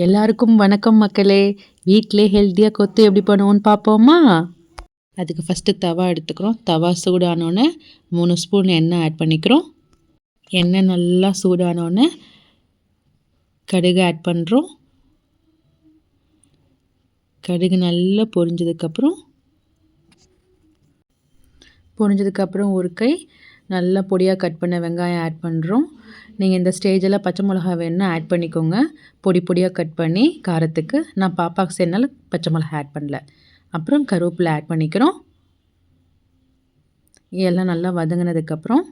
எல்லாருக்கும் வணக்கம் மக்களே. வீட்டிலே ஹெல்த்தியாக கொத்து எப்படி பண்ணுவோன்னு பார்ப்போமா? அதுக்கு ஃபஸ்ட்டு தவா எடுத்துக்கிறோம். தவா சூடானோன்னே 3 ஸ்பூன் எண்ணெய் ஆட் பண்ணிக்கிறோம். எண்ணெய் நல்லா சூடானோன்னே கடுகு ஆட் பண்ணுறோம். கடுகு நல்லா பொரிஞ்சதுக்கப்புறம் ஒரு கை நல்லா பொடியாக கட் பண்ண வெங்காயம் ஆட் பண்ணுறோம். நீங்கள் இந்த ஸ்டேஜில் பச்சை மிளகா வேணுன்னா ஆட் பண்ணிக்கோங்க, பொடி பொடியாக கட் பண்ணி காரத்துக்கு. நான் பாப்பாவுக்கு சேர்னால பச்சை மிளகா ஆட் பண்ணல. அப்புறம் கருவேப்பிலை ஆட் பண்ணிக்கிறோம். எல்லாம் நல்லா வதங்கினதுக்கப்புறம்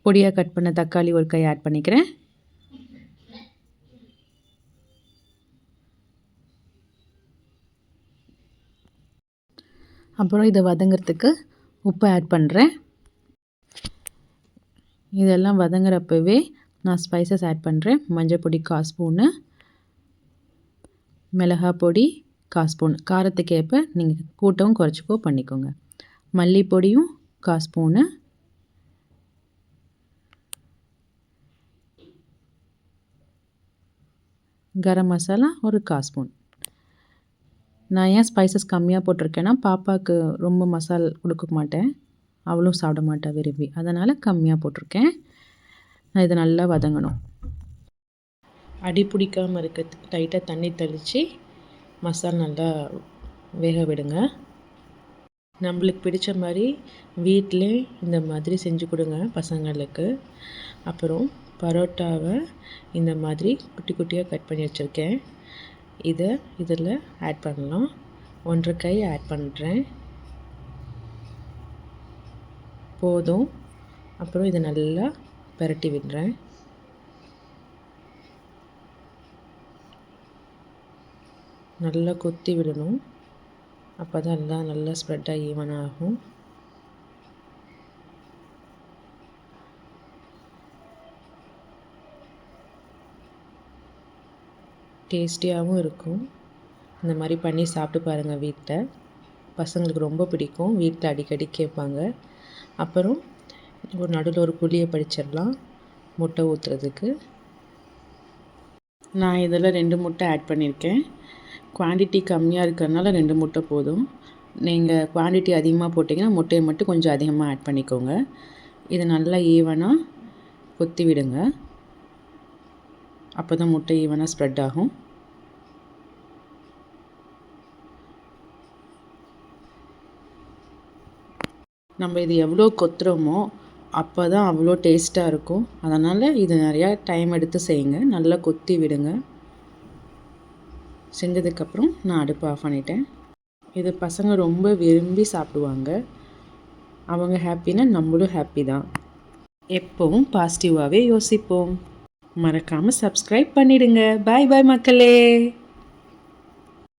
பொடியாக கட் பண்ண தக்காளி ஒரு கை ஆட் பண்ணிக்கிறேன். அப்புறம் இதை வதங்கிறதுக்கு உப்பு ஆட் பண்ணுறேன். இதெல்லாம் வதங்குறப்பவே நான் ஸ்பைசஸ் ஆட் பண்ணுறேன். மஞ்சள் பொடி 1/4 ஸ்பூனு, மிளகாய் பொடி 1/4 ஸ்பூன், காரத்துக்கு ஏற்ப நீங்கள் கூட்டவும் குறைச்சிக்கோ பண்ணிக்கோங்க. மல்லிப்பொடியும் 1/4 ஸ்பூனு, கரம் மசாலா ஒரு 1/4 ஸ்பூன். நான் ஏன் ஸ்பைசஸ் கம்மியாக போட்டிருக்கேன்னா, பாப்பாவுக்கு ரொம்ப மசாலா கொடுக்க மாட்டேன், அவளும் சாப்பிட மாட்டா விரும்பி, அதனால் கம்மியாக போட்டிருக்கேன். நான் இதை நல்லா வதங்கணும். அடி பிடிக்காமல் இருக்கிறதுக்கு லைட்டாக தண்ணி தெளித்து மசாலா நல்லா வேக விடுங்க. நம்மளுக்கு பிடித்த மாதிரி வீட்டிலே இந்த மாதிரி செஞ்சு கொடுங்க பசங்களுக்கு. அப்புறம் பரோட்டாவை இந்த மாதிரி குட்டி குட்டியாக கட் பண்ணி வச்சுருக்கேன். இதில் ஆட் பண்ணலாம். 1.5 கை ஆட் பண்ணுறேன், போதும். அப்புறம் இதை நல்லா பரட்டி விடுறேன். நல்லா கொத்தி விடணும், அப்போ தான் எல்லாம் நல்லா ஸ்ப்ரெட்டாக ஈவனாக ஆகும். டேஸ்டியாகவும் இருக்கும். இந்த மாதிரி பண்ணி சாப்பிட்டு பாருங்கள் வீட்டில். பசங்களுக்கு ரொம்ப பிடிக்கும், வீட்டில் அடிக்கடி கேட்பாங்க. அப்புறம் ஒரு நடுவில் ஒரு புளியை படிச்சிடலாம் முட்டை ஊற்றுறதுக்கு. நான் இதில் 2 முட்டை ஆட் பண்ணியிருக்கேன். குவான்டிட்டி கம்மியாக இருக்கிறதுனால 2 முட்டை போதும். நீங்கள் குவான்டிட்டி அதிகமாக போட்டிங்கன்னா முட்டையை மட்டும் கொஞ்சம் அதிகமாக ஆட் பண்ணிக்கோங்க. இது நல்லா ஈவனாக கொத்தி விடுங்க, அப்போ தான் முட்டை ஈவனாக ஸ்ப்ரெட் ஆகும். நம்ம இது எவ்வளோ கொத்துறோமோ அப்போ தான் அவ்வளோ டேஸ்ட்டாக இருக்கும். அதனால் இது நிறையா டைம் எடுத்து செய்யுங்க. நல்லா கொத்தி விடுங்க. செஞ்சதுக்கப்புறம் நான் அடுப்பு ஆஃப் பண்ணிட்டேன். இது பசங்க ரொம்ப விரும்பி சாப்பிடுவாங்க. அவங்க ஹாப்பினா நம்மளும் ஹாப்பி தான். எப்போவும் பாசிட்டிவாகவே யோசிப்போம். மறக்காமல் சப்ஸ்கிரைப் பண்ணிடுங்க. பாய் பாய் மக்களே.